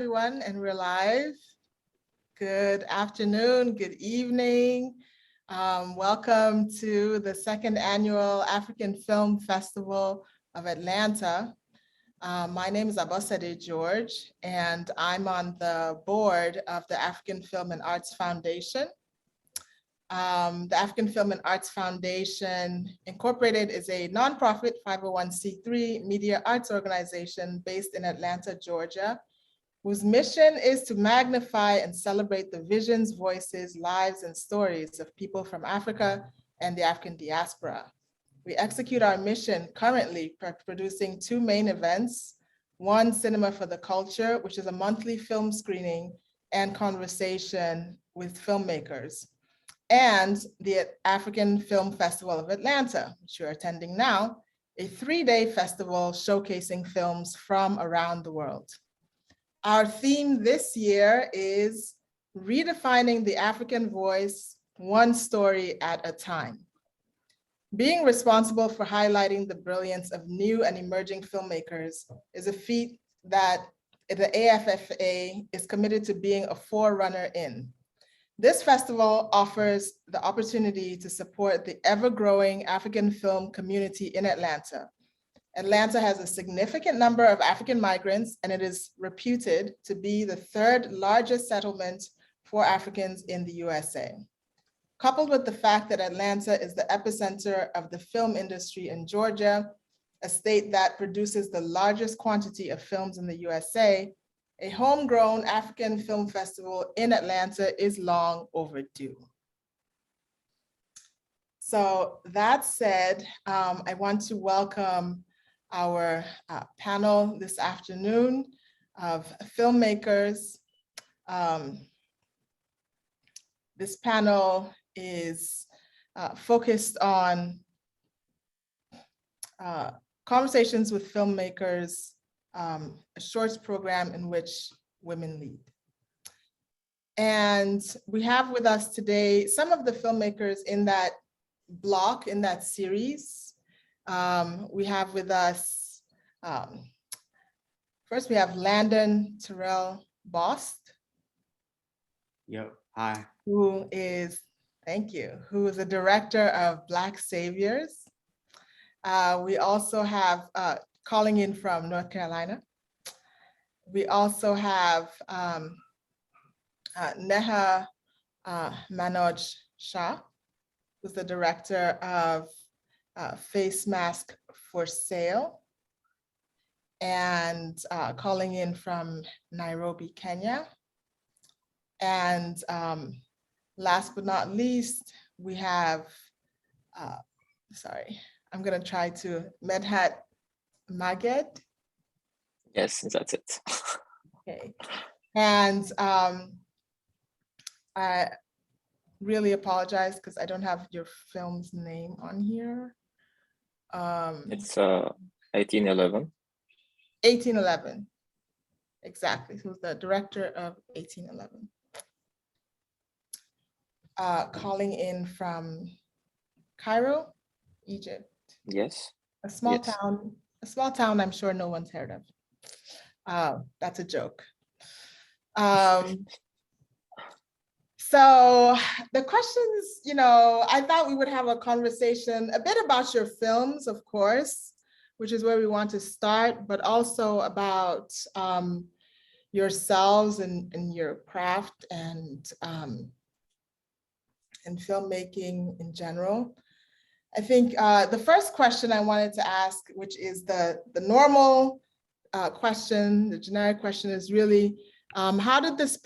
Everyone, and we're live. Good afternoon, good evening. Welcome to the second annual African Film Festival of Atlanta. My name is Abosede George, and I'm on the board of the African Film and Arts Foundation. The African Film and Arts Foundation Incorporated is a nonprofit 501c3 media arts organization based in Atlanta, Georgia, whose mission is to magnify and celebrate the visions, voices, lives, and stories of people from Africa and the African diaspora. We execute our mission currently producing two main events: one, Cinema for the Culture, which is a monthly film screening and conversation with filmmakers, and the African Film Festival of Atlanta, which you're attending now, a 3-day festival showcasing films from around the world. Our theme this year is redefining the African voice, one story at a time. Being responsible for highlighting the brilliance of new and emerging filmmakers is a feat that the AFFA is committed to being a forerunner in. This festival offers the opportunity to support the ever-growing African film community in Atlanta. Atlanta has a significant number of African migrants, and it is reputed to be the third largest settlement for Africans in the USA. Coupled with the fact that Atlanta is the epicenter of the film industry in Georgia, a state that produces the largest quantity of films in the USA, a homegrown African film festival in Atlanta is long overdue. So that said, I want to welcome our panel this afternoon of filmmakers. This panel is focused on conversations with filmmakers, a shorts program in which women lead. And we have with us today some of the filmmakers in that block, in that series. We have with us, first we have Landon, Terrell, Bost. Yep, hi. Who is, thank you, who is the director of Black Saviors. We also have, calling in from North Carolina, we also have Neha Manoj Shah, who's the director of Face Mask for Sale, and calling in from Nairobi, Kenya. And last but not least, we have, sorry, I'm gonna try to, Medhat Maged. Yes, that's it. Okay, and I really apologize because I don't have your film's name on here. It's 1811. 1811, exactly. Who's the director of 1811? Calling in from Cairo, Egypt. Yes. A small town I'm sure no one's heard of. That's a joke. So the questions, I thought we would have a conversation a bit about your films, of course, which is where we want to start, but also about yourselves and your craft and filmmaking in general. I think the first question I wanted to ask, which is the normal question, the generic question, is really, how did the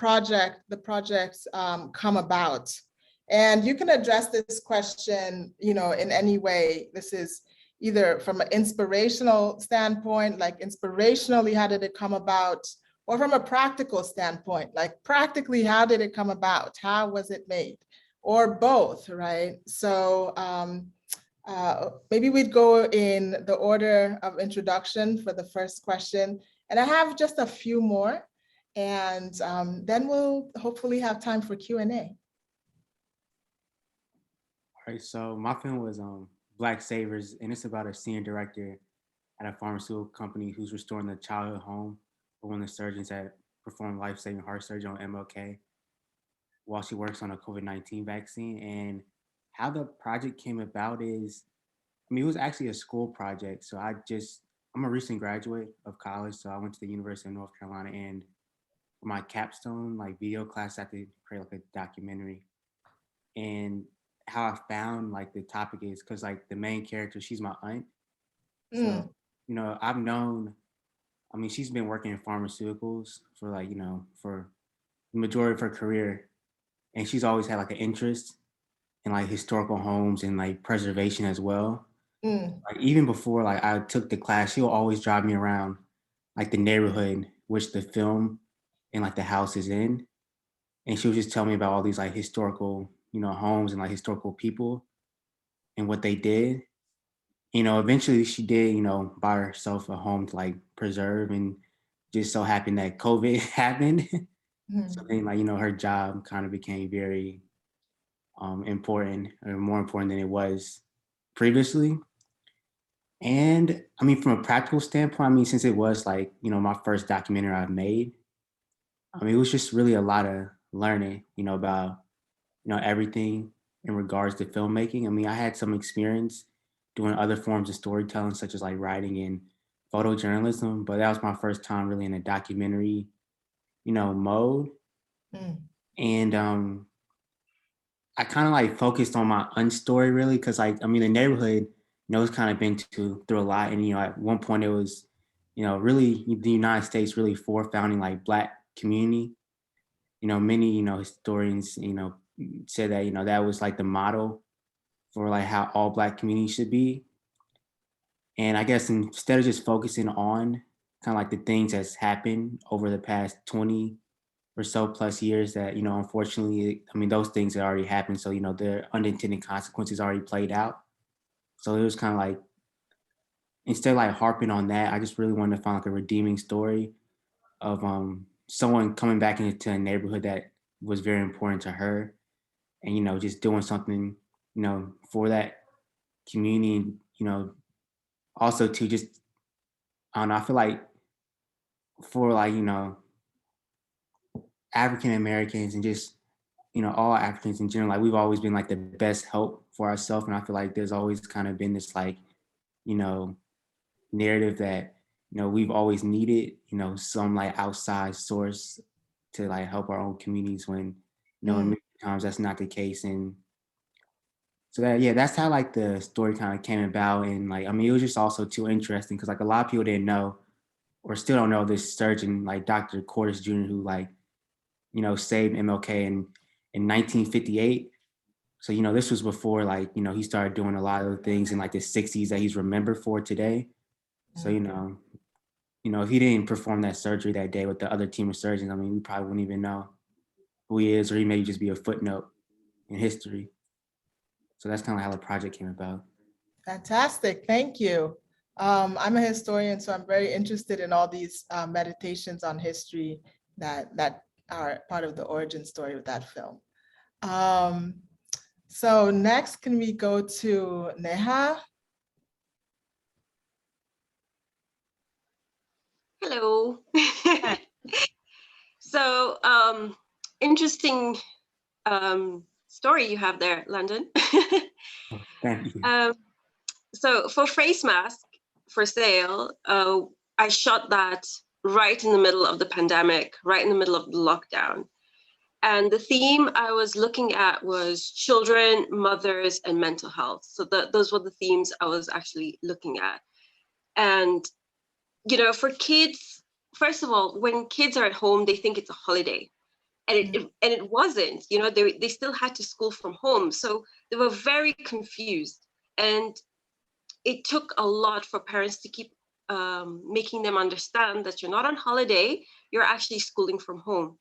project come about? And you can address this question, in any way. This is either from an inspirational standpoint, like inspirationally, how did it come about? Or from a practical standpoint, like practically, how did it come about? How was it made? Or both, right? So maybe we'd go in the order of introduction for the first question. And I have just a few more. And then we'll hopefully have time for Q&A. All right, so my film was Black Sabers, and it's about a senior director at a pharmaceutical company who's restoring the childhood home for one of the surgeons that perform life-saving heart surgery on MLK while she works on a COVID-19 vaccine. And how the project came about is, I mean, it was actually a school project. So I'm a recent graduate of college. So I went to the University of North Carolina, and for my capstone, like video class, I had to create like a documentary. And how I found like the topic is because like the main character, she's my aunt. So, I've known, I mean, she's been working in pharmaceuticals for like, for the majority of her career. And she's always had like an interest in like historical homes and like preservation as well. Like even before like I took the class, she'll always drive me around like the neighborhood which the film and like the house is in. And she would just tell me about all these like historical, homes and like historical people and what they did. Eventually she did, buy herself a home to like preserve, and just so happened that COVID happened. So then like, her job kind of became very important, or more important than it was previously. And I mean, from a practical standpoint, I mean, since it was like, my first documentary I've made, I mean, it was just really a lot of learning, about, everything in regards to filmmaking. I mean, I had some experience doing other forms of storytelling, such as like writing and photojournalism, but that was my first time really in a documentary, mode. And I kind of like focused on my aunt's story really, because like, I mean, the neighborhood, it's kind of been through a lot. And, at one point it was, really the United States really for founding like Black community. Many, historians, said that, that was like the model for like how all Black communities should be. And I guess instead of just focusing on kind of like the things that's happened over the past 20 or so plus years that, unfortunately, I mean, those things had already happened. So, the unintended consequences already played out. So it was kind of like, instead of like harping on that, I just really wanted to find like a redeeming story of someone coming back into a neighborhood that was very important to her, and, just doing something, for that community, and, also to just, I don't know, I feel like for like, African Americans and just, all Africans in general, like we've always been like the best help for ourselves. And I feel like there's always kind of been this like, you know, narrative that, we've always needed, some like outside source to like help our own communities when, in many times that's not the case. And so that, yeah, that's how like the story kind of came about. And like, I mean, it was just also too interesting because like a lot of people didn't know or still don't know this surgeon, like Dr. Cordes Jr., who like, saved MLK in 1958. So, this was before like, he started doing a lot of the things in like the 60s that he's remembered for today. So, if he didn't perform that surgery that day with the other team of surgeons, I mean, we probably wouldn't even know who he is, or he may just be a footnote in history. So that's kind of how the project came about. Fantastic, thank you. I'm a historian, so I'm very interested in all these meditations on history that are part of the origin story of that film. So next, can we go to Neha? Hello. So interesting story you have there, Landon. Thank you. So for Face Mask for Sale, I shot that right in the middle of the pandemic, right in the middle of the lockdown. And the theme I was looking at was children, mothers, and mental health. So those were the themes I was actually looking at. And, for kids, first of all, when kids are at home, they think it's a holiday. And it wasn't, they still had to school from home. So they were very confused. And it took a lot for parents to keep making them understand that you're not on holiday, you're actually schooling from home.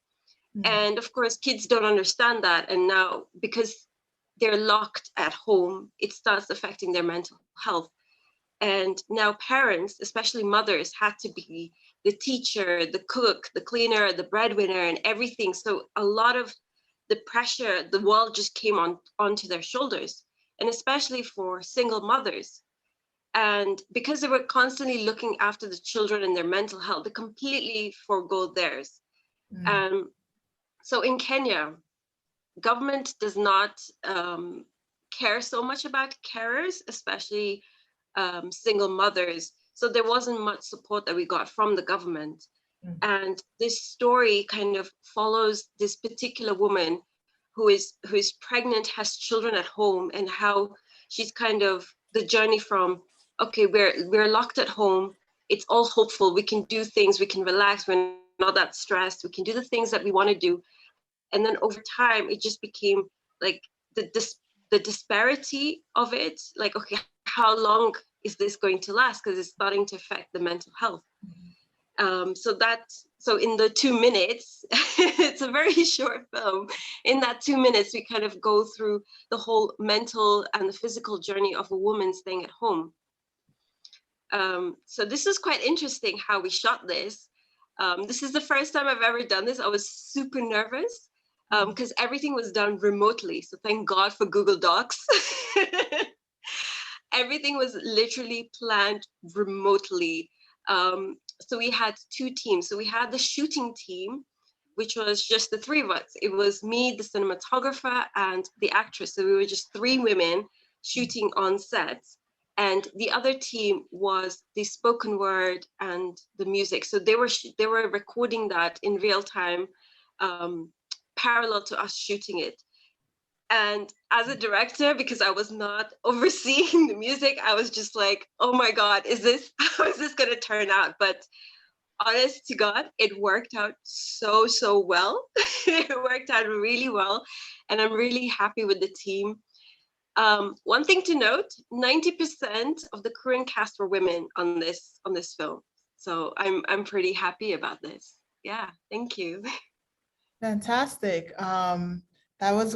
And of course, kids don't understand that. And now, because they're locked at home, it starts affecting their mental health. And now parents, especially mothers, had to be the teacher, the cook, the cleaner, the breadwinner, and everything. So a lot of the pressure, the world just came onto their shoulders, and especially for single mothers. And because they were constantly looking after the children and their mental health, they completely forego theirs. So in Kenya, government does not care so much about carers, especially single mothers. So there wasn't much support that we got from the government. And this story kind of follows this particular woman who is pregnant, has children at home, and how she's kind of the journey from, okay, we're locked at home, it's all hopeful, we can do things, we can relax, we're not that stressed, we can do the things that we want to do. And then over time, it just became like the disparity of it, like, okay, how long is this going to last? Because it's starting to affect the mental health. So in the 2 minutes, it's a very short film. In that 2 minutes, we kind of go through the whole mental and the physical journey of a woman staying at home. So this is quite interesting how we shot this. This is the first time I've ever done this. I was super nervous because everything was done remotely. So thank God for Google Docs. Everything was literally planned remotely. So we had 2 teams. So we had the shooting team, which was just the 3 of us. It was me, the cinematographer, and the actress. So we were just 3 women shooting on set. And the other team was the spoken word and the music. So they were recording that in real time, parallel to us shooting it. And as a director, because I was not overseeing the music, I was just like, oh my God, how is this gonna turn out? But honest to God, it worked out so well. It worked out really well. And I'm really happy with the team. One thing to note, 90% of the crew and cast were women on this film. So I'm pretty happy about this. Yeah, thank you. Fantastic. That was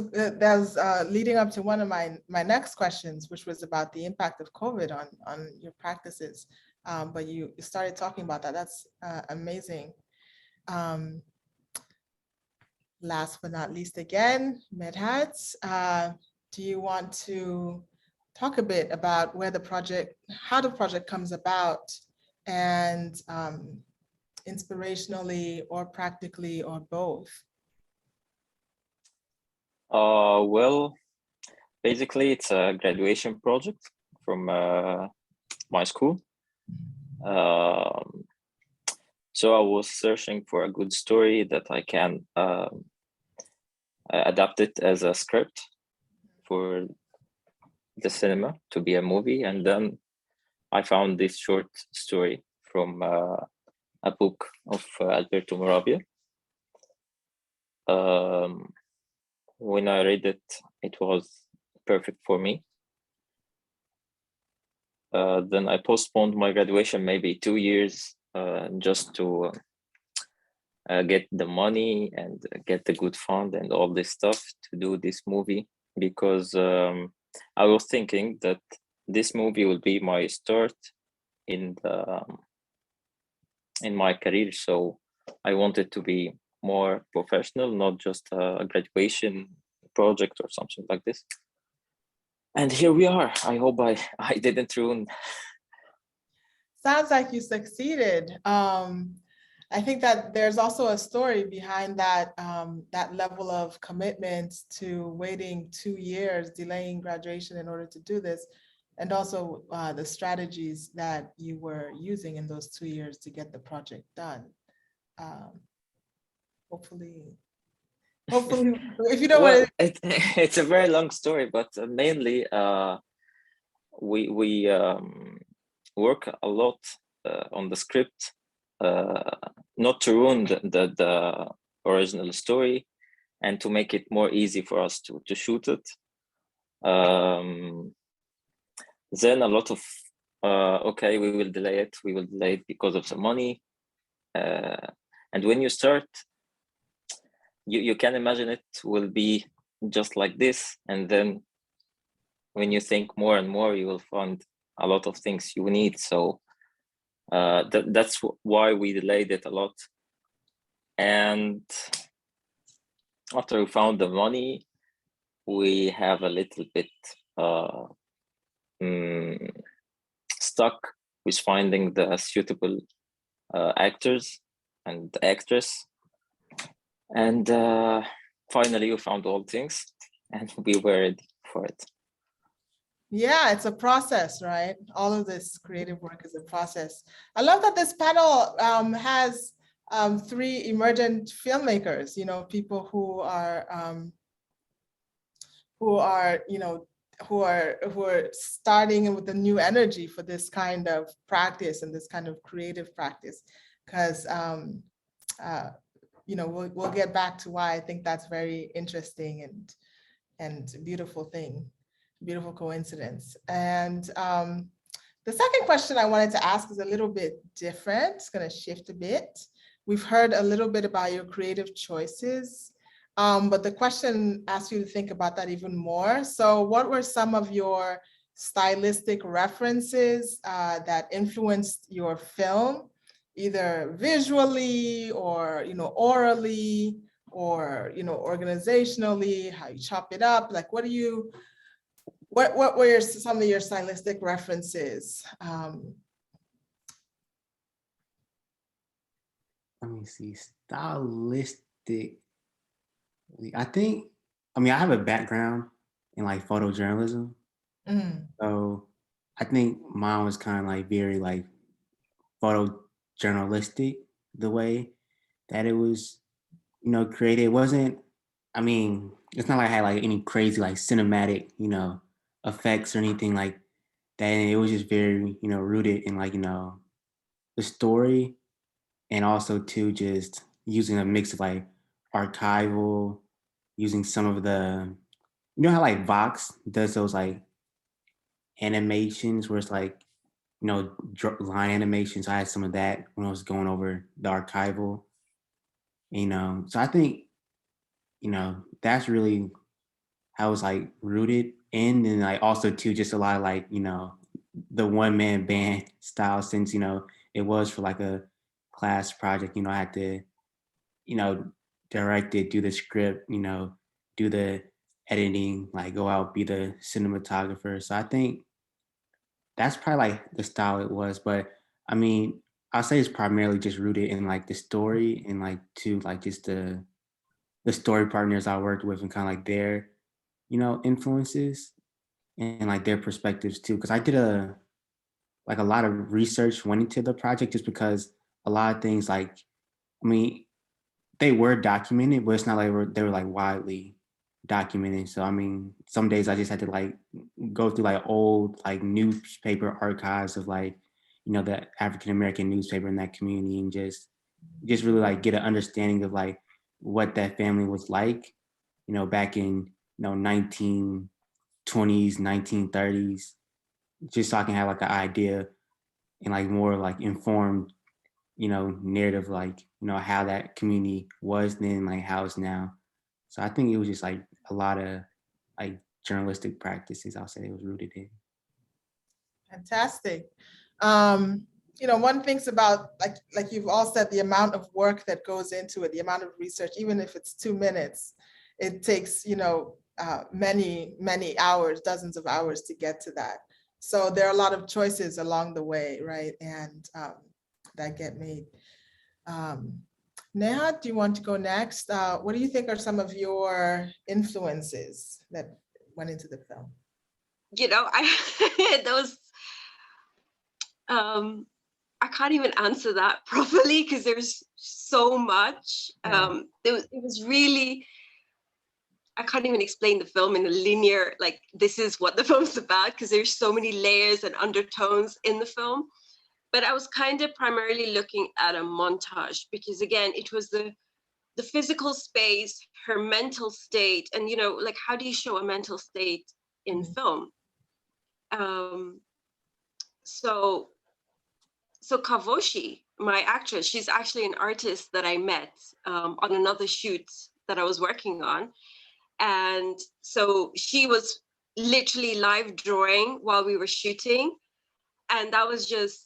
leading up to one of my next questions, which was about the impact of COVID on your practices. But you started talking about that. That's amazing. Last but not least, again, Medhat, do you want to talk a bit about how the project comes about, and inspirationally or practically or both? Well, basically it's a graduation project from my school. So I was searching for a good story that I can adapt it as a script for the cinema to be a movie. And then I found this short story from a book of Alberto Moravia. When I read it, it was perfect for me. Then I postponed my graduation maybe 2 years just to get the money and get the good fund and all this stuff to do this movie, because I was thinking that this movie will be my start in my career. So I wanted to be more professional, not just a graduation project or something like this. And here we are. I hope I didn't ruin. Sounds like you succeeded. I think that there's also a story behind that, that level of commitment to waiting 2 years, delaying graduation in order to do this, and also the strategies that you were using in those 2 years to get the project done. Hopefully, if you don't want to. It's a very long story, but mainly we work a lot on the script, not to ruin the original story, and to make it more easy for us to shoot it. Then a lot of okay, we will delay it because of the money, and when you start, you can imagine it will be just like this, and then when you think more and more, you will find a lot of things you need. So that's why we delayed it a lot. And after we found the money, we have a little bit stuck with finding the suitable actors and actress. And finally, we found all things, and we were ready for it. Yeah, it's a process, right? All of this creative work is a process. I love that this panel has three emergent filmmakers, you know, people who are, you know, who are starting with a new energy for this kind of practice and this kind of creative practice. Because, you know, we'll get back to why I think that's very interesting and beautiful thing. Beautiful coincidence. And the second question I wanted to ask is a little bit different. It's going to shift a bit. We've heard a little bit about your creative choices, but the question asks you to think about that even more. So what were some of your stylistic references that influenced your film, either visually or, you know, orally, or, you know, organizationally, how you chop it up? Like, what were some of your stylistic references? Let me see, stylistic. I think, I mean, I have a background in like photojournalism. So I think mine was kind of like very like photojournalistic, the way that it was, you know, created. It wasn't, I mean, it's not like I had like any crazy like cinematic, you know, effects or anything like that. And it was just very, you know, rooted in like, you know, the story, and also too just using a mix of like archival, using some of the, you know how like Vox does those like animations where it's like, you know, line animations. I had some of that when I was going over the archival, you know. So I think, you know, that's really how it's like rooted in, and like also too just a lot of like, you know, the one man band style, since, you know, it was for like a class project. You know, I had to, you know, direct it, do the script, you know, do the editing, like go out, be the cinematographer. So I think that's probably like the style it was. But I mean, I'll say it's primarily just rooted in like the story, and like to like just the story partners I worked with, and kind of like their, you know, influences and like their perspectives too. Cause I did a lot of research went into the project, just because a lot of things like, I mean, they were documented, but it's not like they were like widely documented. So I mean, some days I just had to like go through like old like newspaper archives of like, you know, the African American newspaper in that community, and just really like get an understanding of like what that family was like, you know, back in, you know, 1920s, 1930s, just so I can have like an idea and like more like informed, you know, narrative, like, you know, how that community was then, like how it's now. So I think it was just like a lot of like journalistic practices, I'll say it was rooted in. Fantastic. You know, one thinks about, like you've all said, the amount of work that goes into it, the amount of research, even if it's 2 minutes, it takes, you know, many hours, dozens of hours to get to that. So there are a lot of choices along the way, right? And that get made. Neha, do you want to go next? What do you think are some of your influences that went into the film? You know, I can't even answer that properly because there's so much. It was really, I can't even explain the film in a linear, like this is what the film's about, because there's so many layers and undertones in the film. But I was kind of primarily looking at a montage, because again, it was the physical space, her mental state, and, you know, like, how do you show a mental state in film? So Kavoshi, my actress, she's actually an artist that I met on another shoot that I was working on. And so she was literally live drawing while we were shooting. And that was just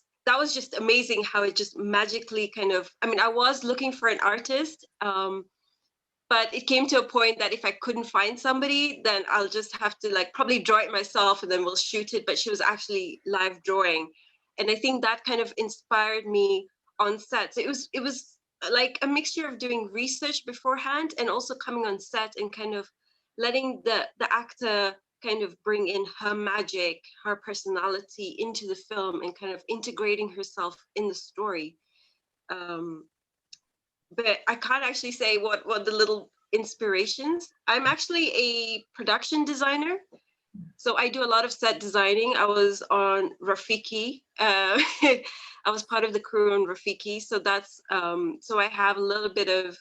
amazing how it just magically kind of, I mean, I was looking for an artist, but it came to a point that if I couldn't find somebody, then I'll just have to like probably draw it myself and then we'll shoot it. But she was actually live drawing. And I think that kind of inspired me on set. So it was like a mixture of doing research beforehand and also coming on set and kind of letting the actor kind of bring in her magic, her personality into the film and kind of integrating herself in the story. But I can't actually say what the little inspirations. I'm actually a production designer, so I do a lot of set designing. I was on Rafiki. I was part of the crew on Rafiki, so that's so I have a little bit of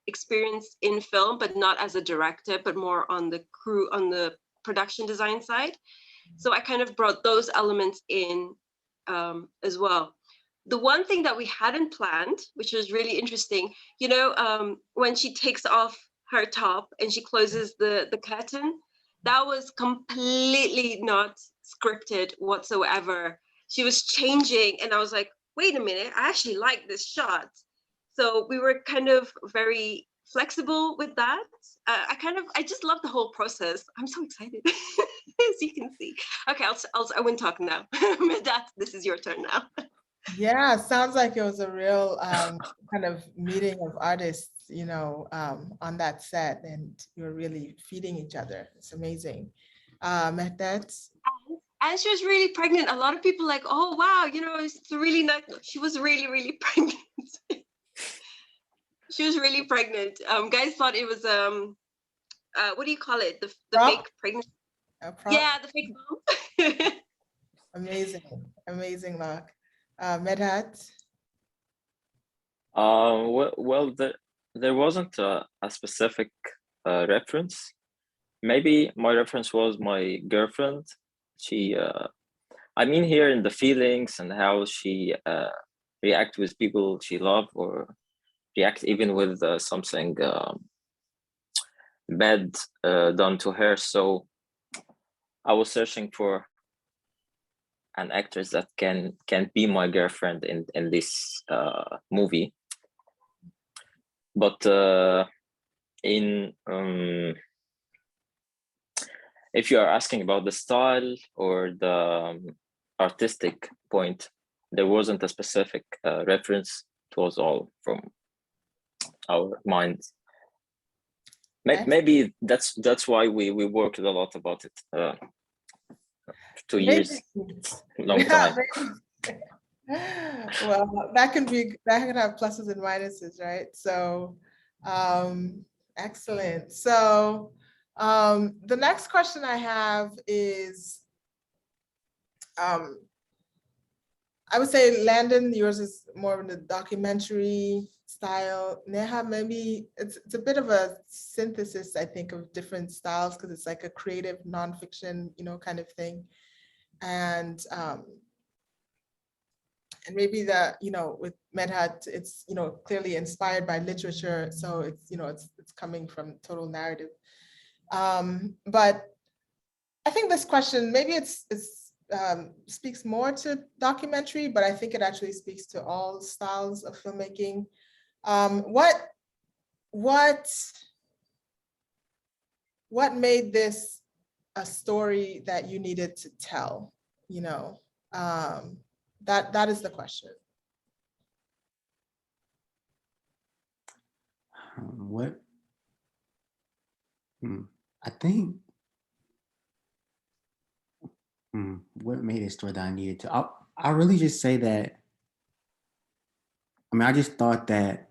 experience in film, but not as a director, but more on the crew, on the production design side. So I kind of brought those elements in as well. The one thing that we hadn't planned, which was really interesting, you know, when she takes off her top and she closes the curtain, that was completely not scripted whatsoever. She was changing and I was like, wait a minute, I actually like this shot. So we were kind of very flexible with that. I just love the whole process. I'm so excited, as you can see. Okay, I won't talk now. Medhat, this is your turn now. Yeah, sounds like it was a real kind of meeting of artists, on that set, and you're really feeding each other. It's amazing. Medhat? And she was really pregnant. A lot of people like, oh wow, it's really nice. She was really, really pregnant. She was really pregnant. Guys thought it was what do you call it? The fake pregnancy. Yeah, the fake mom. Amazing luck. Medhat? Well, there wasn't a specific reference. Maybe my reference was my girlfriend. She, I mean, here in the feelings and how she react with people she love, or react even with something bad done to her. So I was searching for an actress that can be my girlfriend in this movie. But if you are asking about the style or the artistic point, there wasn't a specific reference. It was all from our minds. Maybe that's why we worked a lot about it. 2 years, long time. Well, that can have pluses and minuses, right? So, excellent. So, the next question I have is, I would say, Landon, yours is more in the documentary style. Neha, maybe it's a bit of a synthesis, I think, of different styles, because it's like a creative nonfiction, kind of thing. And maybe that, with Medhat, it's, clearly inspired by literature. So it's, it's coming from total narrative. But I think this question, maybe it's speaks more to documentary, but I think it actually speaks to all styles of filmmaking. What made this a story that you needed to tell? That is the question. I think what made it story that I needed to? I really just say that. I mean, I just thought that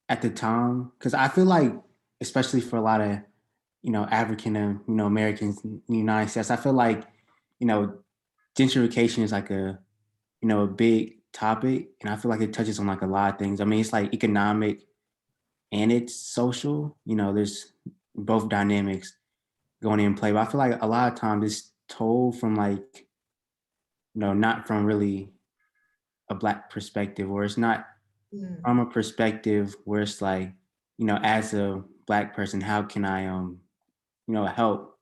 at the time, because I feel like, especially for a lot of African and Americans in the United States, I feel like gentrification is like a a big topic, and I feel like it touches on like a lot of things. I mean, it's like economic and it's social. There's both dynamics going in play. But I feel like a lot of times it's told from like not from really a Black perspective, or it's not from a perspective where it's like, as a Black person, how can I help,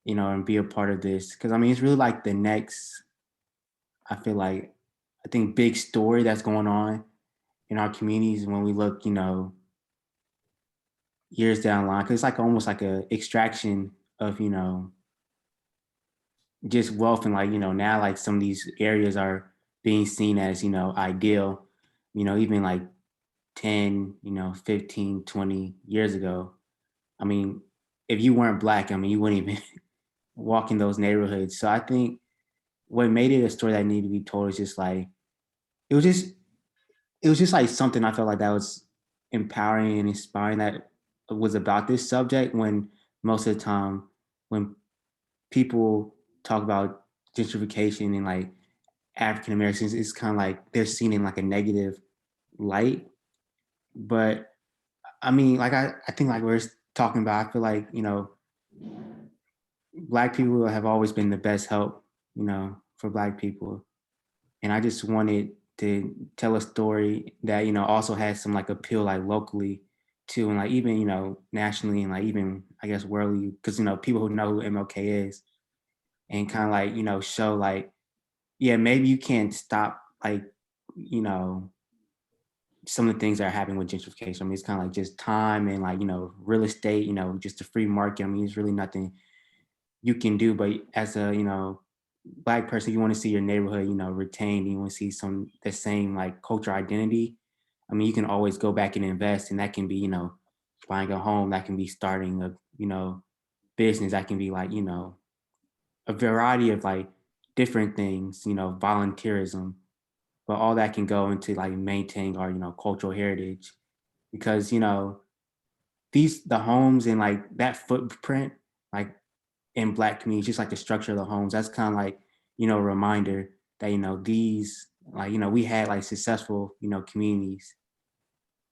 and be a part of this? Because I mean, it's really like the next, I think, big story that's going on in our communities when we look, years down the line. Because it's like almost like a extraction of, just wealth, and like, now like some of these areas are being seen as, ideal. even like 10, 15, 20 years ago, I mean, if you weren't Black, I mean, you wouldn't even walk in those neighborhoods. So I think what made it a story that needed to be told is just like, it was just, like something I felt like that was empowering and inspiring, that was about this subject, when most of the time when people talk about gentrification and like African Americans, it's kind of like they're seen in like a negative light. But I mean, like I think like we're talking about, I feel like, Black people have always been the best help, for Black people. And I just wanted to tell a story that, also has some like appeal like locally too, and like even, nationally, and like even I guess worldly, because, people who know who MLK is, and kind of like, show like, yeah, maybe you can't stop like, some of the things that are happening with gentrification. I mean, it's kind of like just time and like, real estate, just the free market. I mean, it's really nothing you can do. But as a, Black person, you want to see your neighborhood, retained. You want to see the same like cultural identity. I mean, you can always go back and invest, and that can be, buying a home, that can be starting a, business, that can be like, a variety of like different things, volunteerism, but all that can go into like maintaining our, cultural heritage, because, the homes and like that footprint, like in Black communities, just like the structure of the homes, that's kind of like, a reminder that, these, like, we had like successful, communities.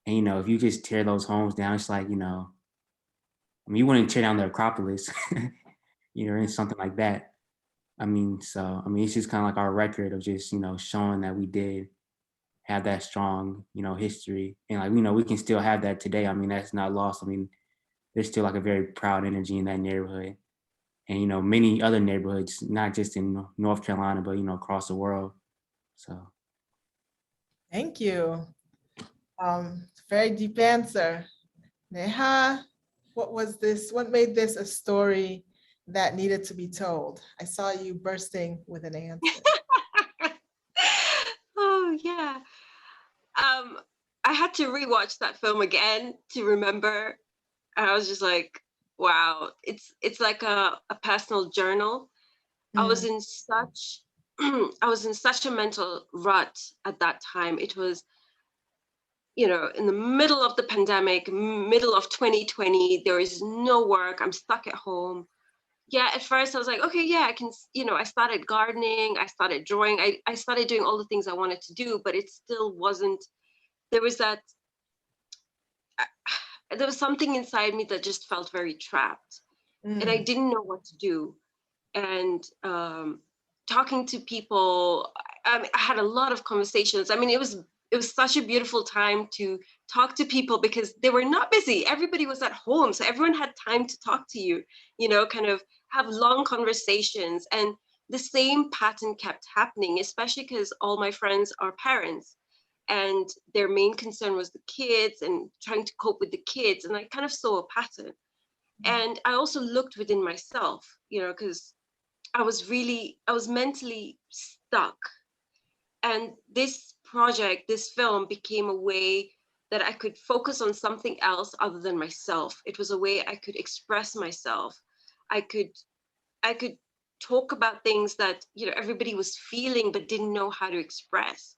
And, if you just tear those homes down, it's like, I mean, you wouldn't tear down the Acropolis, or something like that. I mean, so, I mean, it's just kind of like our record of just, showing that we did have that strong, history. And like, we can still have that today. I mean, that's not lost. I mean, there's still like a very proud energy in that neighborhood. And, many other neighborhoods, not just in North Carolina, but, across the world. So. Thank you. Very deep answer. Neha, what made this a story that needed to be told? I saw you bursting with an answer. Oh yeah. I had to rewatch that film again to remember. And I was just like, wow, it's like a personal journal. I was in such I was in such a mental rut at that time. It was, in the middle of the pandemic, middle of 2020, there is no work. I'm stuck at home. Yeah, at first I was like, okay, yeah, I can, I started gardening, I started drawing, I started doing all the things I wanted to do, but it still wasn't, there was that, there was something inside me that just felt very trapped. And I didn't know what to do. And talking to people, I had a lot of conversations. I mean, it was such a beautiful time to talk to people because they were not busy. Everybody was at home. So everyone had time to talk to you, kind of have long conversations. And the same pattern kept happening, especially because all my friends are parents and their main concern was the kids and trying to cope with the kids. And I kind of saw a pattern. And I also looked within myself, because I was mentally stuck. And this project, this film became a way that I could focus on something else other than myself. It was a way I could express myself. I could talk about things that, everybody was feeling but didn't know how to express.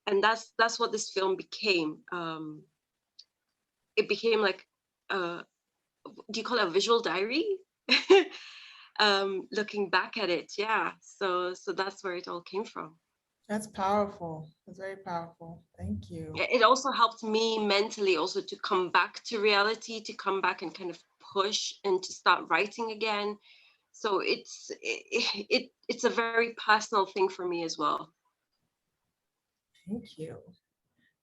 And that's what this film became. It became like, do you call it a visual diary? Looking back at it, yeah. So that's where it all came from. That's powerful. That's very powerful. Thank you. It also helped me mentally also to come back to reality, to come back and kind of push and to start writing again. So it's a very personal thing for me as well. Thank you.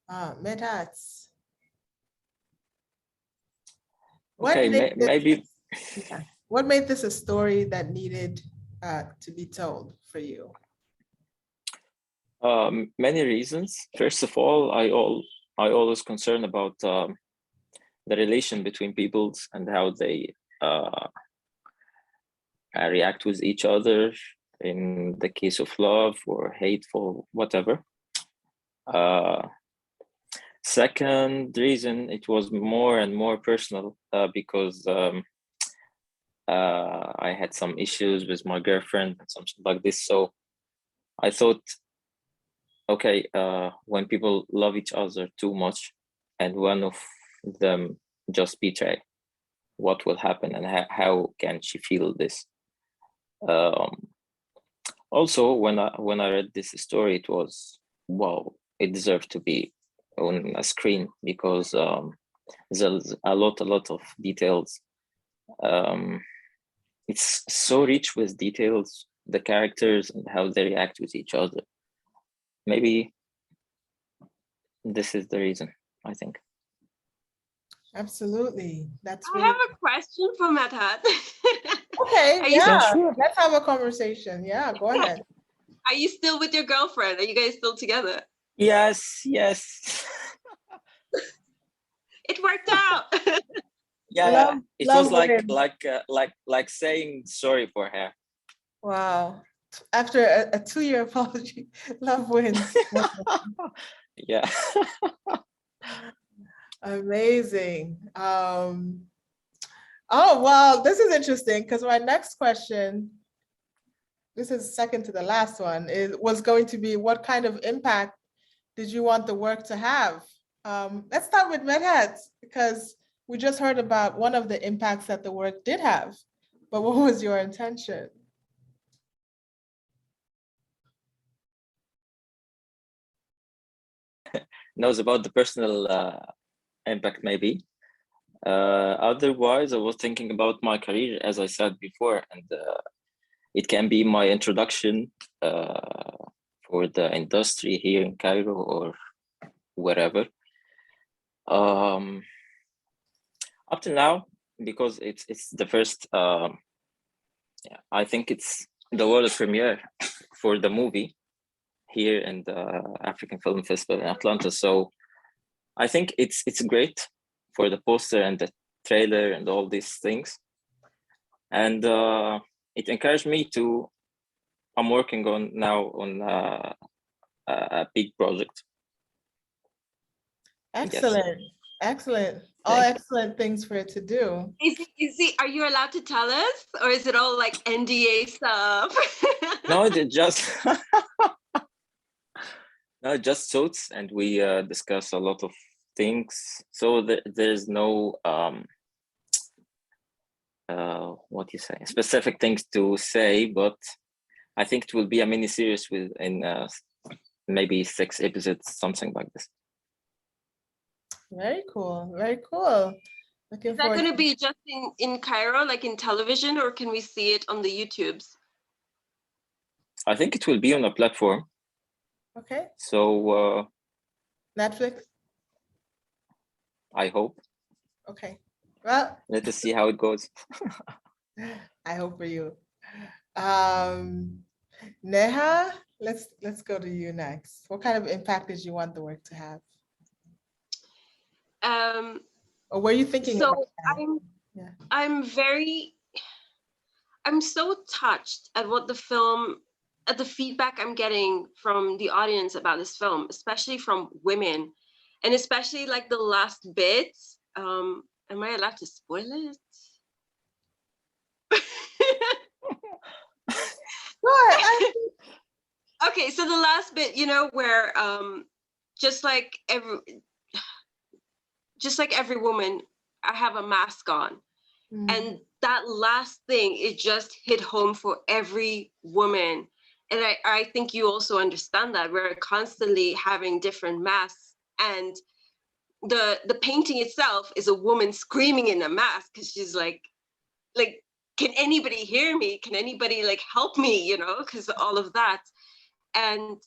Medhat. Okay, maybe. What made this a story that needed to be told for you? Many reasons. First of all, I always concerned about the relation between peoples and how they react with each other in the case of love or hateful, whatever. Second reason, it was more and more personal because I had some issues with my girlfriend and something like this. So I thought, okay, when people love each other too much and one of them just betray, what will happen and how can she feel this? Also, when I read this story, it was, wow, it deserved to be on a screen because there's a lot of details. It's so rich with details, the characters and how they react with each other. Maybe this is the reason, I think. Absolutely. That's I really have a question for Medhat. okay. Are you Yeah, sure. let's have a conversation. Yeah, go ahead. Are you still with your girlfriend? Are you guys still together? Yes. It worked out. Yeah. It was Love wins. like saying sorry for her. Wow. After a 2-year apology, love wins. Yeah. Amazing. Oh, well, this is interesting because my next question, this is second to the last one, was going to be what kind of impact did you want the work to have? Let's start with Medhat because we just heard about one of the impacts that the work did have, but what was your intention? Knows about the personal impact maybe. Otherwise, I was thinking about my career, as I said before, and it can be my introduction for the industry here in Cairo or wherever. Up to now, because it's the first, I think it's the world premiere for the movie here in the African Film Festival in Atlanta. So I think it's great for the poster and the trailer and all these things. And it encouraged me to, I'm working on now on a big project. Excellent, yes. Excellent. All excellent things for it to do. Are you allowed to tell us, or is it all like NDA stuff? No, it just no, just suits, and we discuss a lot of things. So there's no what you say, specific things to say, but I think it will be a mini series with maybe 6 episodes, something like this. Very cool. Very cool. Is that going to be just in Cairo, like in television, or can we see it on the YouTubes? I think it will be on a platform. Okay. So Netflix? I hope. Okay. Well, let us see how it goes. I hope for you. Neha, let's go to you next. What kind of impact did you want the work to have? Or were you thinking about that? I'm so touched at what at the feedback I'm getting from the audience about this film, especially from women, and especially like the last bit. Am I allowed to spoil it? What? Okay, so the last bit, where just like every woman, I have a mask on. And that last thing, it just hit home for every woman. And I think you also understand that we're constantly having different masks, and the painting itself is a woman screaming in a mask because she's like, can anybody hear me? Can anybody help me? Because all of that. And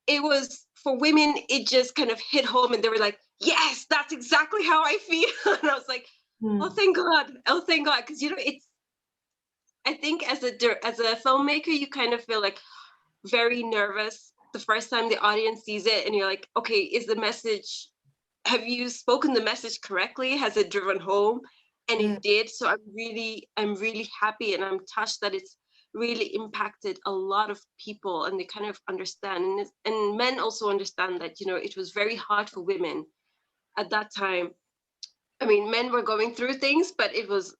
it was, for women, it just kind of hit home, and they were like, yes, that's exactly how I feel. And I was like, oh, thank God. Oh, thank God. Because, I think as a filmmaker, you kind of feel like very nervous the first time the audience sees it. And you're like, okay, is the message, have you spoken the message correctly? Has it driven home? And it did. So I'm really happy, and I'm touched that it's really impacted a lot of people, and they kind of understand. And men also understand that, it was very hard for women at that time, I mean, men were going through things, but it was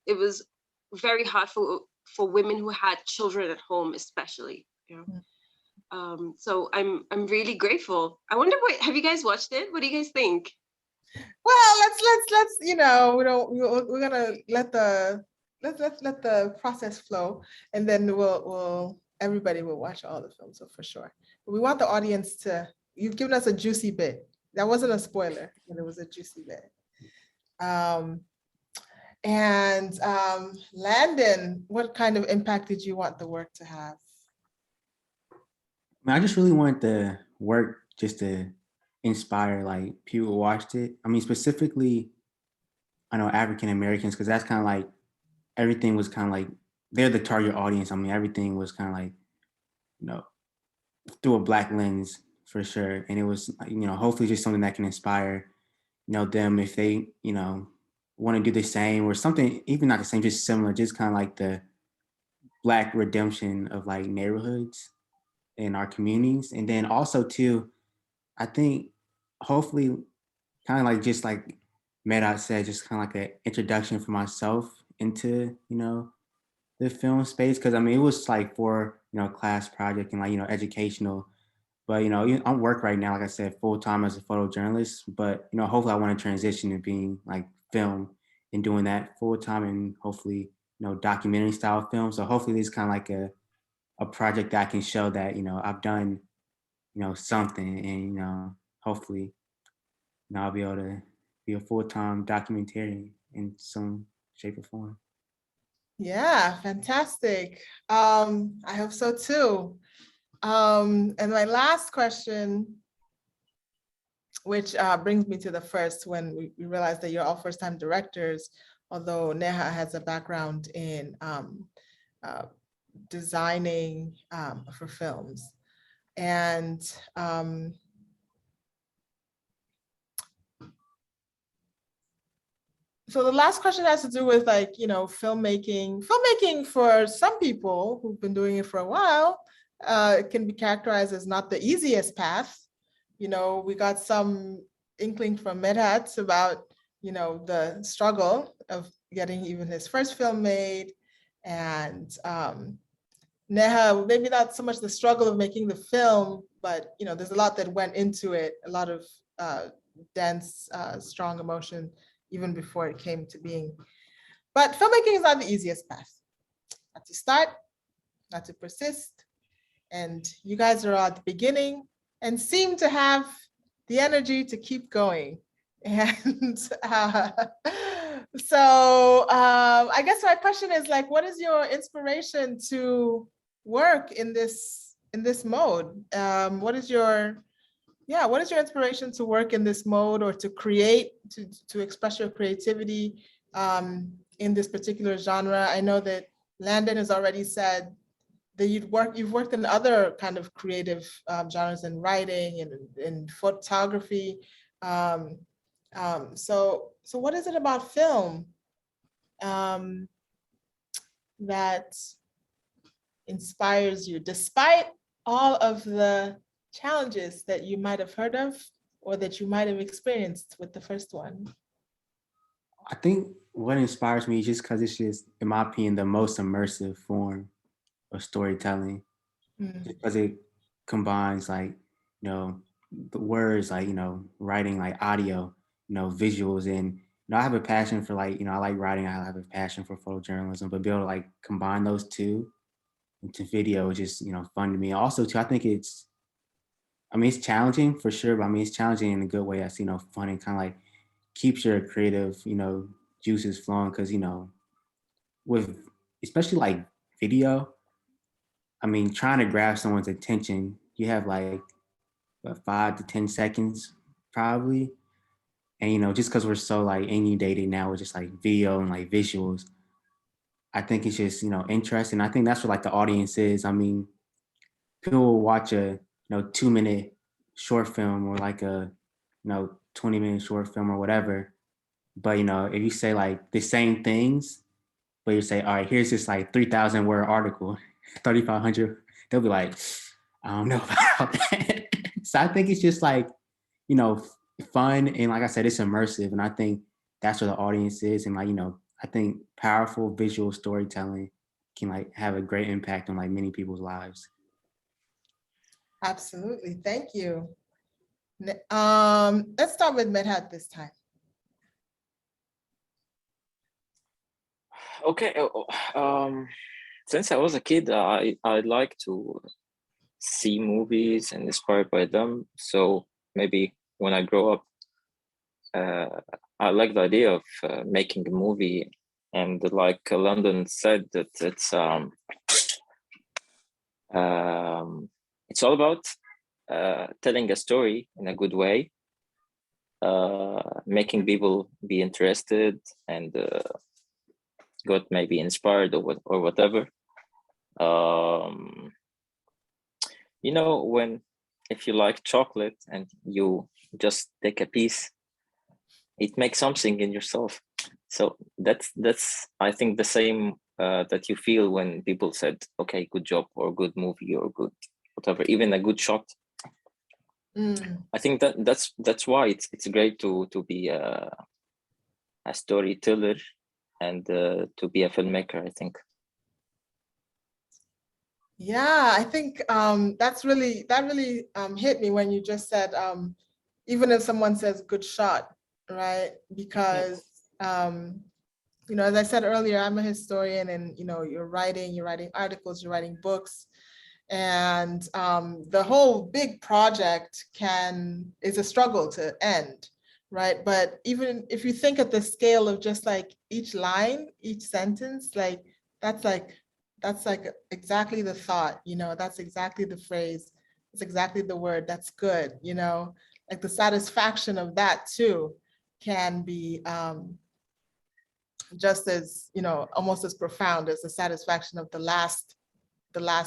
very hard for women who had children at home, especially. You know? So I'm really grateful. I wonder, have you guys watched it? What do you guys think? Well, let's you know, we're gonna let the process flow, and then we'll everybody will watch all the films, so for sure. But we want the audience to. You've given us a juicy bit. That wasn't a spoiler, but it was a juicy bit. Landon, what kind of impact did you want the work to have? I just really wanted the work just to inspire like people who watched it. I mean, specifically, I know African Americans, because that's kind of like everything was kind of like they're the target audience. I mean, everything was kind of like, you know, through a Black lens for sure. And it was, you know, hopefully just something that can inspire, you know, them if they, you know, want to do the same or something, even not the same, just similar, just kind of like the Black redemption of like neighborhoods in our communities. And then also too, I think hopefully kind of like just like Medhat said, just kind of like an introduction for myself into, you know, the film space. Cause I mean, it was like for, you know, class project and like, you know, educational, but, you know, I work right now, like I said, full time as a photojournalist, but, you know, hopefully I want to transition to being like film and doing that full time and hopefully, you know, documentary style film. So hopefully this is kind of like a project that I can show that, you know, I've done, you know, something and, you know, hopefully, you know, I'll be able to be a full-time documentarian in some shape or form. Yeah, fantastic. I hope so too. And my last question, which brings me to the first, when we realized that you're all first-time directors, although Neha has a background in designing for films. And so the last question has to do with like, you know, filmmaking. Filmmaking for some people who've been doing it for a while, it can be characterized as not the easiest path. You know, we got some inkling from Medhat about, you know, the struggle of getting even his first film made. And Neha, maybe not so much the struggle of making the film, but, you know, there's a lot that went into it, a lot of dense, strong emotion, even before it came to being. But filmmaking is not the easiest path. Not to start, not to persist. And you guys are at the beginning and seem to have the energy to keep going. And so I guess my question is like, what is your inspiration to work in this mode? What is your inspiration to work in this mode or to create, to express your creativity in this particular genre? I know that Landon has already said that you've worked in other kind of creative genres in writing and in photography. So what is it about film that inspires you, despite all of the challenges that you might have heard of or that you might have experienced with the first one? I think what inspires me is just because it's just, in my opinion, the most immersive form of storytelling. Just because it combines like, you know, the words, like, you know, writing, like audio, you know, visuals. And, you know, I have a passion for like, you know, I like writing, I have a passion for photojournalism, but be able to like combine those two into video is just, you know, fun to me. Also too, I think it's challenging for sure, but I mean, it's challenging in a good way. That's, you know, fun and kind of like keeps your creative, you know, juices flowing. Cause, you know, with especially like video, I mean, trying to grab someone's attention, you have like what, 5 to 10 seconds probably. And, you know, just cause we're so like inundated now with just like video and like visuals, I think it's just, you know, interesting. I think that's what like the audience is. I mean, people will watch a, you know, 2-minute short film or like a, you know, 20-minute short film or whatever. But, you know, if you say like the same things, but you say, all right, here's this like 3,000 word article, 3,500, they'll be like, I don't know about that. So I think it's just like, you know, fun, and like I said, it's immersive, and I think that's where the audience is. And like, I think powerful visual storytelling can like have a great impact on like many people's lives. Absolutely. Thank you. Let's start with Medhat this time. Okay. Since I was a kid, I like to see movies and inspired by them. So maybe when I grow up, I like the idea of making a movie. And like Landon said, that it's all about telling a story in a good way, making people be interested and got maybe inspired or whatever. When if you like chocolate and you just take a piece, it makes something in yourself. So that's I think the same that you feel when people said, okay, good job, or good movie, or good whatever, even a good shot. I think that's why it's great to be a storyteller and to be a filmmaker, I think. Yeah, I think that really hit me when you just said, even if someone says good shot, right? Because, as I said earlier, I'm a historian, and, you're writing articles, you're writing books, and the whole big project is a struggle to end, right? But even if you think at the scale of just like each line, each sentence, like that's like exactly the thought, that's exactly the phrase, that's exactly the word, that's good, like the satisfaction of that too can be just as, almost as profound as the satisfaction of the last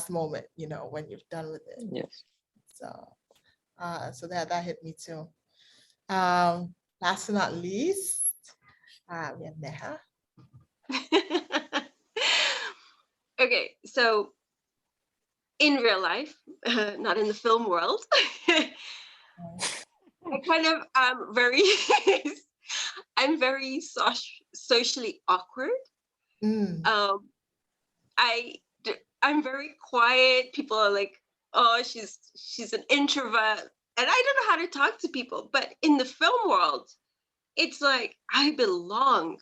moment, when you're done with it. Yes. So that hit me too. Last but not least, we have Neha. Okay, so in real life, not in the film world, I kind of am very, I'm very socially awkward. I'm very quiet. People are like, oh, she's an introvert. And I don't know how to talk to people. But in the film world, it's like I belong.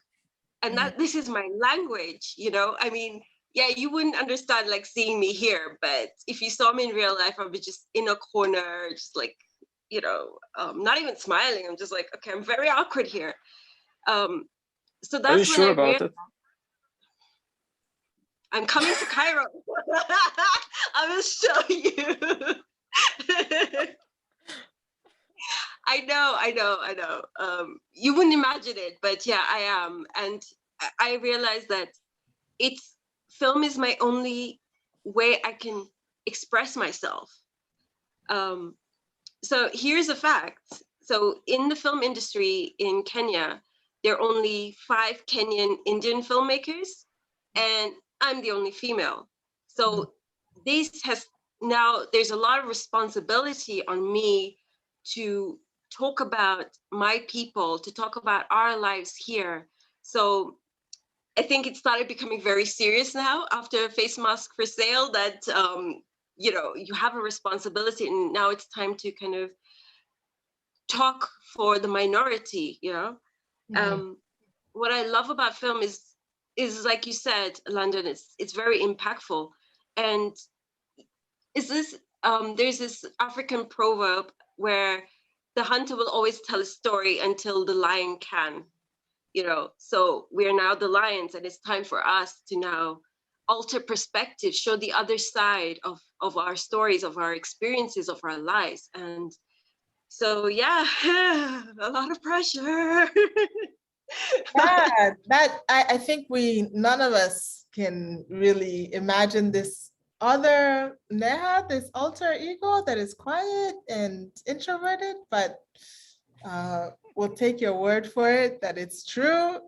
And this is my language, I mean, yeah, you wouldn't understand like seeing me here, but if you saw me in real life, I would be just in a corner, just like, not even smiling. I'm just like, okay, I'm very awkward here. So that's Are you sure about it? I'm coming to Cairo. I will show you. I know. You wouldn't imagine it, but yeah, I am. And I realized that film is my only way I can express myself. So here's a fact. So in the film industry in Kenya, there are only 5 Kenyan Indian filmmakers, and I'm the only female. So there's a lot of responsibility on me to talk about my people, to talk about our lives here. So I think it started becoming very serious now after Face Mask for Sale, that you have a responsibility, and now it's time to kind of talk for the minority. What I love about film is like you said, Landon, it's very impactful. And there's this African proverb where the hunter will always tell a story until the lion can. So we're now the lions, and it's time for us to now alter perspective, show the other side of our stories, of our experiences, of our lives. And so, yeah, a lot of pressure. Yeah, I think none of us can really imagine this other Neha, this alter ego that is quiet and introverted, but we'll take your word for it that it's true.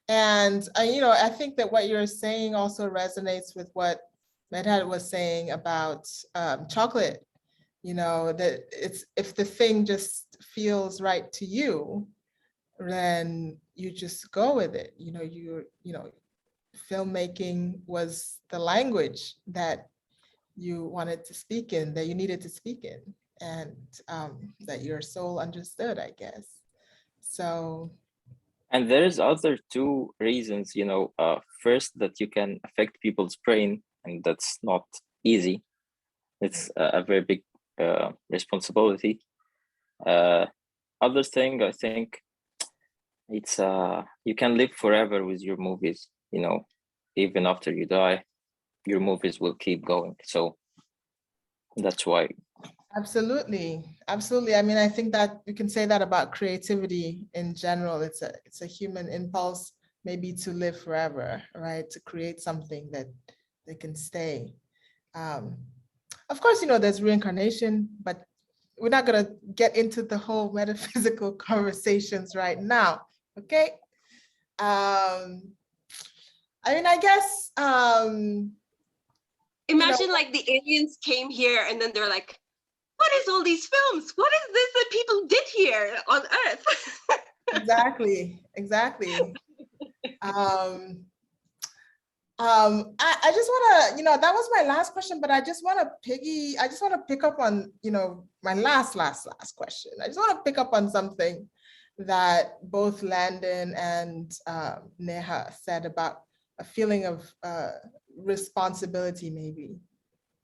And I think that what you're saying also resonates with what Medhat was saying about chocolate. that it's, if the thing just feels right to you, then you just go with it. Filmmaking was the language that you wanted to speak in, that you needed to speak in, and that your soul understood, I guess. So. And there's other two reasons, first, that you can affect people's brain, and that's not easy. It's a very big responsibility. Other thing, I think, it's you can live forever with your movies. Even after you die, your movies will keep going. So that's why. Absolutely. Absolutely. I mean, I think that you can say that about creativity in general. It's a human impulse, maybe, to live forever, right? To create something that can stay. Of course, there's reincarnation, but we're not going to get into the whole metaphysical conversations right now. Okay. I mean, I guess. Imagine like the aliens came here and then they're like, what is all these films? What is this that people did here on Earth? Exactly. I just want to, that was my last question, but I just want to pick up on, my last question. I just want to pick up on something that both Landon and Neha said about a feeling of responsibility, maybe.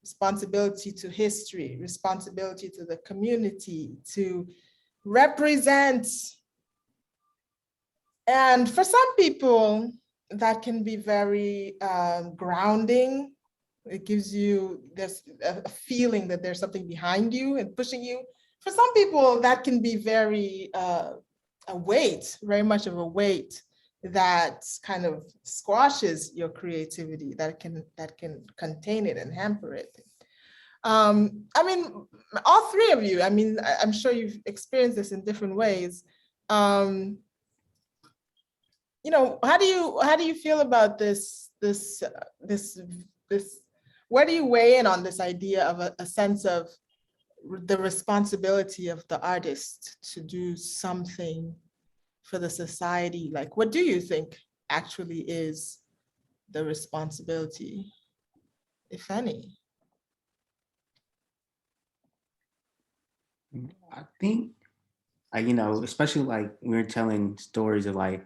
Responsibility to history, responsibility to the community, to represent. And for some people, that can be very grounding. It gives you this a feeling that there's something behind you and pushing you. For some people, that can be very a weight, very much of a weight that kind of squashes your creativity, that can contain it and hamper it. I mean, all three of you, I mean, I'm sure you've experienced this in different ways. How do you feel about this? Where do you weigh in on this idea of a sense of the responsibility of the artist to do something for the society? Like, what do you think actually is the responsibility, if any? I think, especially like when we're telling stories of like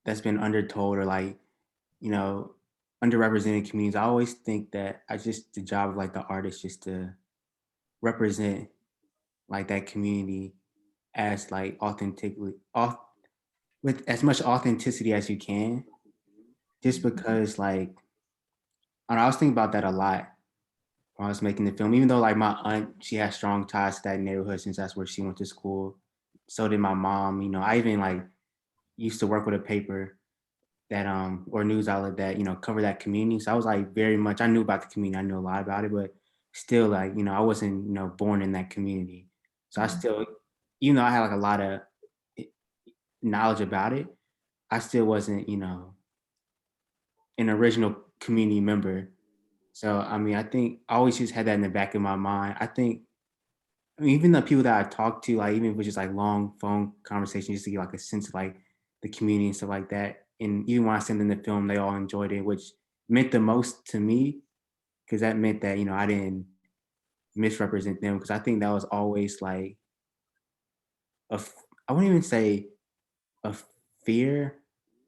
that's been undertold or like, underrepresented communities, I always think that the job of like the artist just to represent like that community as like with as much authenticity as you can, just because like, I was thinking about that a lot when I was making the film, even though like my aunt, she has strong ties to that neighborhood since that's where she went to school. So did my mom. I even like used to work with a paper that or news outlet that cover that community. So I was like very much, I knew about the community, I knew a lot about it, but still like I wasn't born in that community. So I still, even though I had like a lot of knowledge about it, I still wasn't an original community member. So I mean, I think I always just had that in the back of my mind. I mean, even the people that I talked to, like even if it was just like long phone conversations, just to get like a sense of like the community and stuff like that. And even when I sent them the film, they all enjoyed it, which meant the most to me, because that meant that I didn't misrepresent them. Because I think that was always like I wouldn't even say a fear.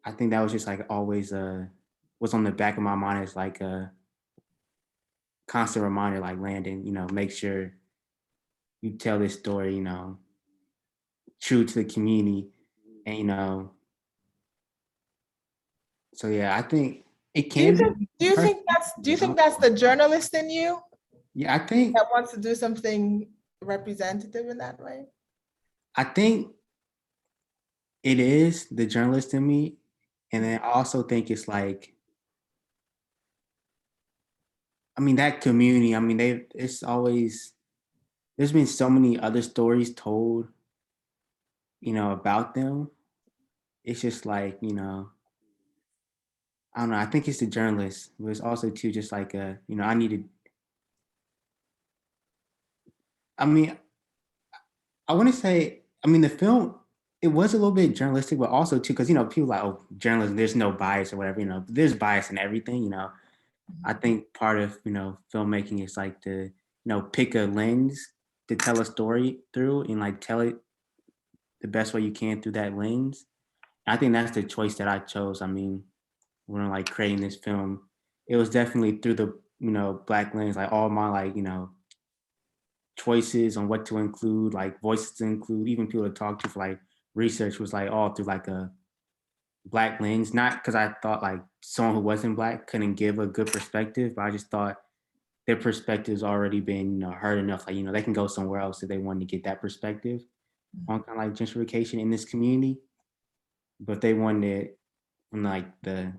I think that was just like always what's on the back of my mind is like a constant reminder, like Landon, make sure you tell this story, true to the community, and so yeah, I think it can be. Do you think that's the journalist in you? Yeah, I think that wants to do something representative in that way? I think it is the journalist in me, and then I also think it's like, I mean, that community. I mean, it's always, there's been so many other stories told, about them. It's just like, I don't know. I think it's the journalist, but it's also too just like I needed. I mean, I want to say, I mean, the film, it was a little bit journalistic, but also too, because, you know, people like, oh, journalism, there's no bias or whatever, you know, there's bias in everything, you know. I think part of, you know, filmmaking is like to, you know, pick a lens to tell a story through and like tell it the best way you can through that lens. I think that's the choice that I chose. I mean, when I'm like creating this film, it was definitely through the, you know, Black lens, like all my like, you know, choices on what to include, like voices to include, even people to talk to for like research was like all through like a Black lens. Not because I thought like someone who wasn't Black couldn't give a good perspective, but I just thought their perspective's already been, you know, heard enough. Like, you know, they can go somewhere else if they want to get that perspective on kind of like gentrification in this community. But they wanted from like the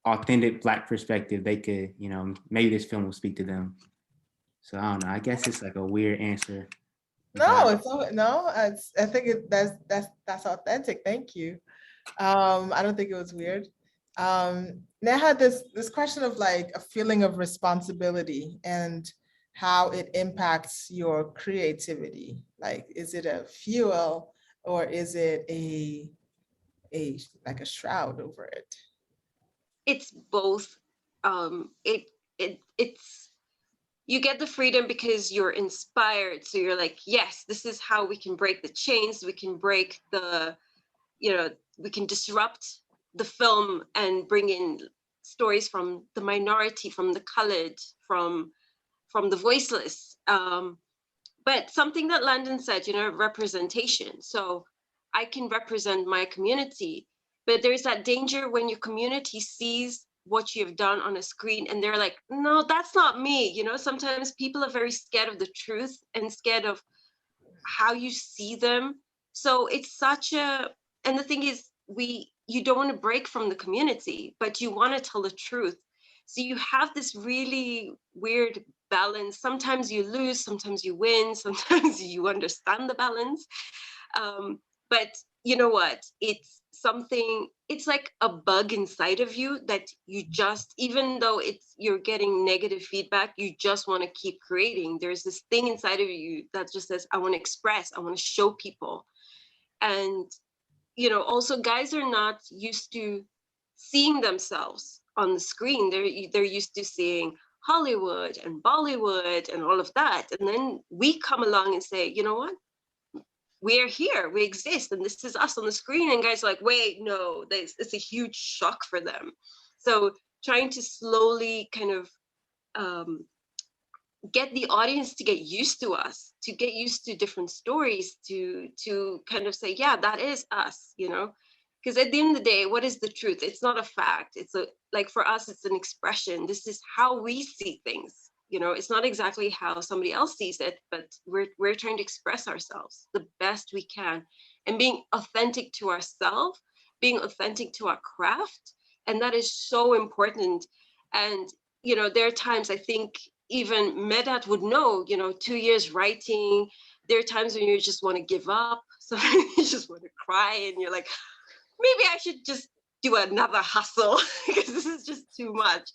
authentic Black perspective, they could, you know, maybe this film will speak to them. So I don't know. I guess it's like a weird answer. No, I think that's authentic. Thank you. I don't think it was weird. Neha, this question of like a feeling of responsibility and how it impacts your creativity. Like, is it a fuel or is it a like a shroud over it? It's both. It's you get the freedom because you're inspired. So you're like, yes, this is how we can break the chains. We can break the, you know, we can disrupt the film and bring in stories from the minority, from the colored, from the voiceless. But something that Landon said, you know, representation. So I can represent my community, but there's that danger when your community sees what you've done on a screen and they're like, no, that's not me. You know, sometimes people are very scared of the truth and scared of how you see them. So it's such a, and the thing is, you don't want to break from the community, but you want to tell the truth. So you have this really weird balance. Sometimes you lose, sometimes you win, sometimes you understand the balance. But you know what? It's something, it's like a bug inside of you that you just, even though you're getting negative feedback, you just want to keep creating. There's this thing inside of you that just says, I want to express, I want to show people. And, you know, also guys are not used to seeing themselves on the screen. They're used to seeing Hollywood and Bollywood and all of that. And then we come along and say, you know what? We're here, we exist, and this is us on the screen. And guys are like, wait, no, it's a huge shock for them. So trying to slowly kind of get the audience to get used to us, to get used to different stories, to kind of say, yeah, that is us, you know? Because at the end of the day, what is the truth? It's not a fact. It's like for us, it's an expression. This is how we see things. You know, it's not exactly how somebody else sees it, but we're trying to express ourselves the best we can and being authentic to ourselves, being authentic to our craft. And that is so important. And, you know, there are times I think even Medhat would know, you know, 2 years writing, there are times when you just want to give up. Sometimes you just want to cry and you're like, maybe I should just do another hustle because this is just too much.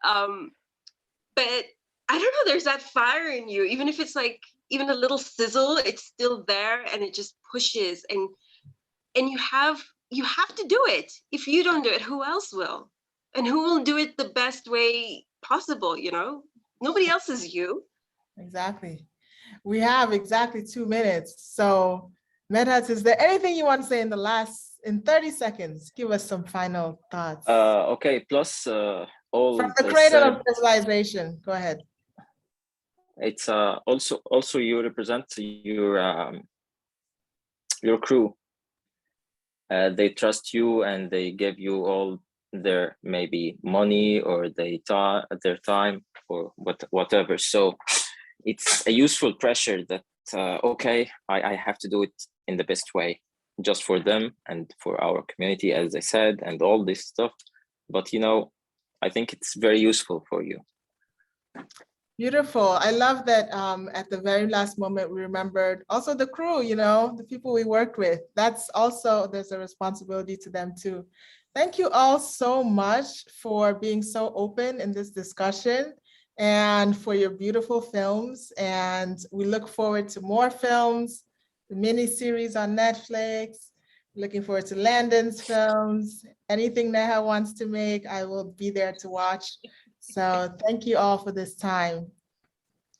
But I don't know, there's that fire in you, even if it's like even a little sizzle, it's still there and it just pushes, and you have to do it. If you don't do it, who else will? And who will do it the best way possible, you know? Nobody else is you. Exactly. We have exactly 2 minutes. So Medhat, is there anything you want to say in 30 seconds? Give us some final thoughts. Okay, plus all from the they cradle said, of civilization. Go ahead. it's also you represent your crew. They trust you and they give you all their maybe money or their time or whatever. So it's a useful pressure that okay, I have to do it in the best way, just for them and for our community, as I said, and all this stuff. But you know, I think it's very useful for you. Beautiful. I love that at the very last moment, we remembered also the crew, you know, the people we worked with. That's also, there's a responsibility to them too. Thank you all so much for being so open in this discussion and for your beautiful films. And we look forward to more films, the mini-series on Netflix. Looking forward to Landon's films. Anything Neha wants to make, I will be there to watch. So thank you all for this time.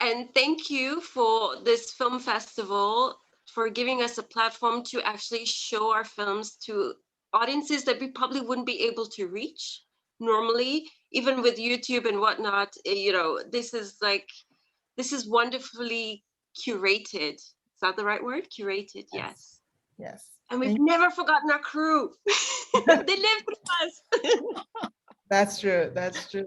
And thank you for this film festival, for giving us a platform to actually show our films to audiences that we probably wouldn't be able to reach normally, even with YouTube and whatnot. You know, this is wonderfully curated. Is that the right word? Curated, yes. Yes. And we've never forgotten our crew. They live with us. That's true. That's true.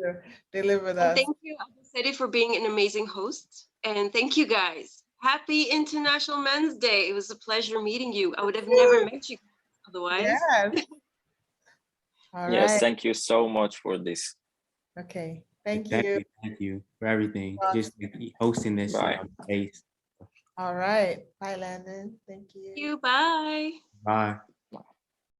They live with us. Thank you, Abosede, for being an amazing host. And thank you, guys. Happy International Men's Day. It was a pleasure meeting you. I would have never met you otherwise. Yes. All Yes, right. thank you so much for this. Okay. Thank Exactly. you. Thank you for everything. Just hosting this Bye. space. All right. Bye, Landon. Thank you. Bye. Bye.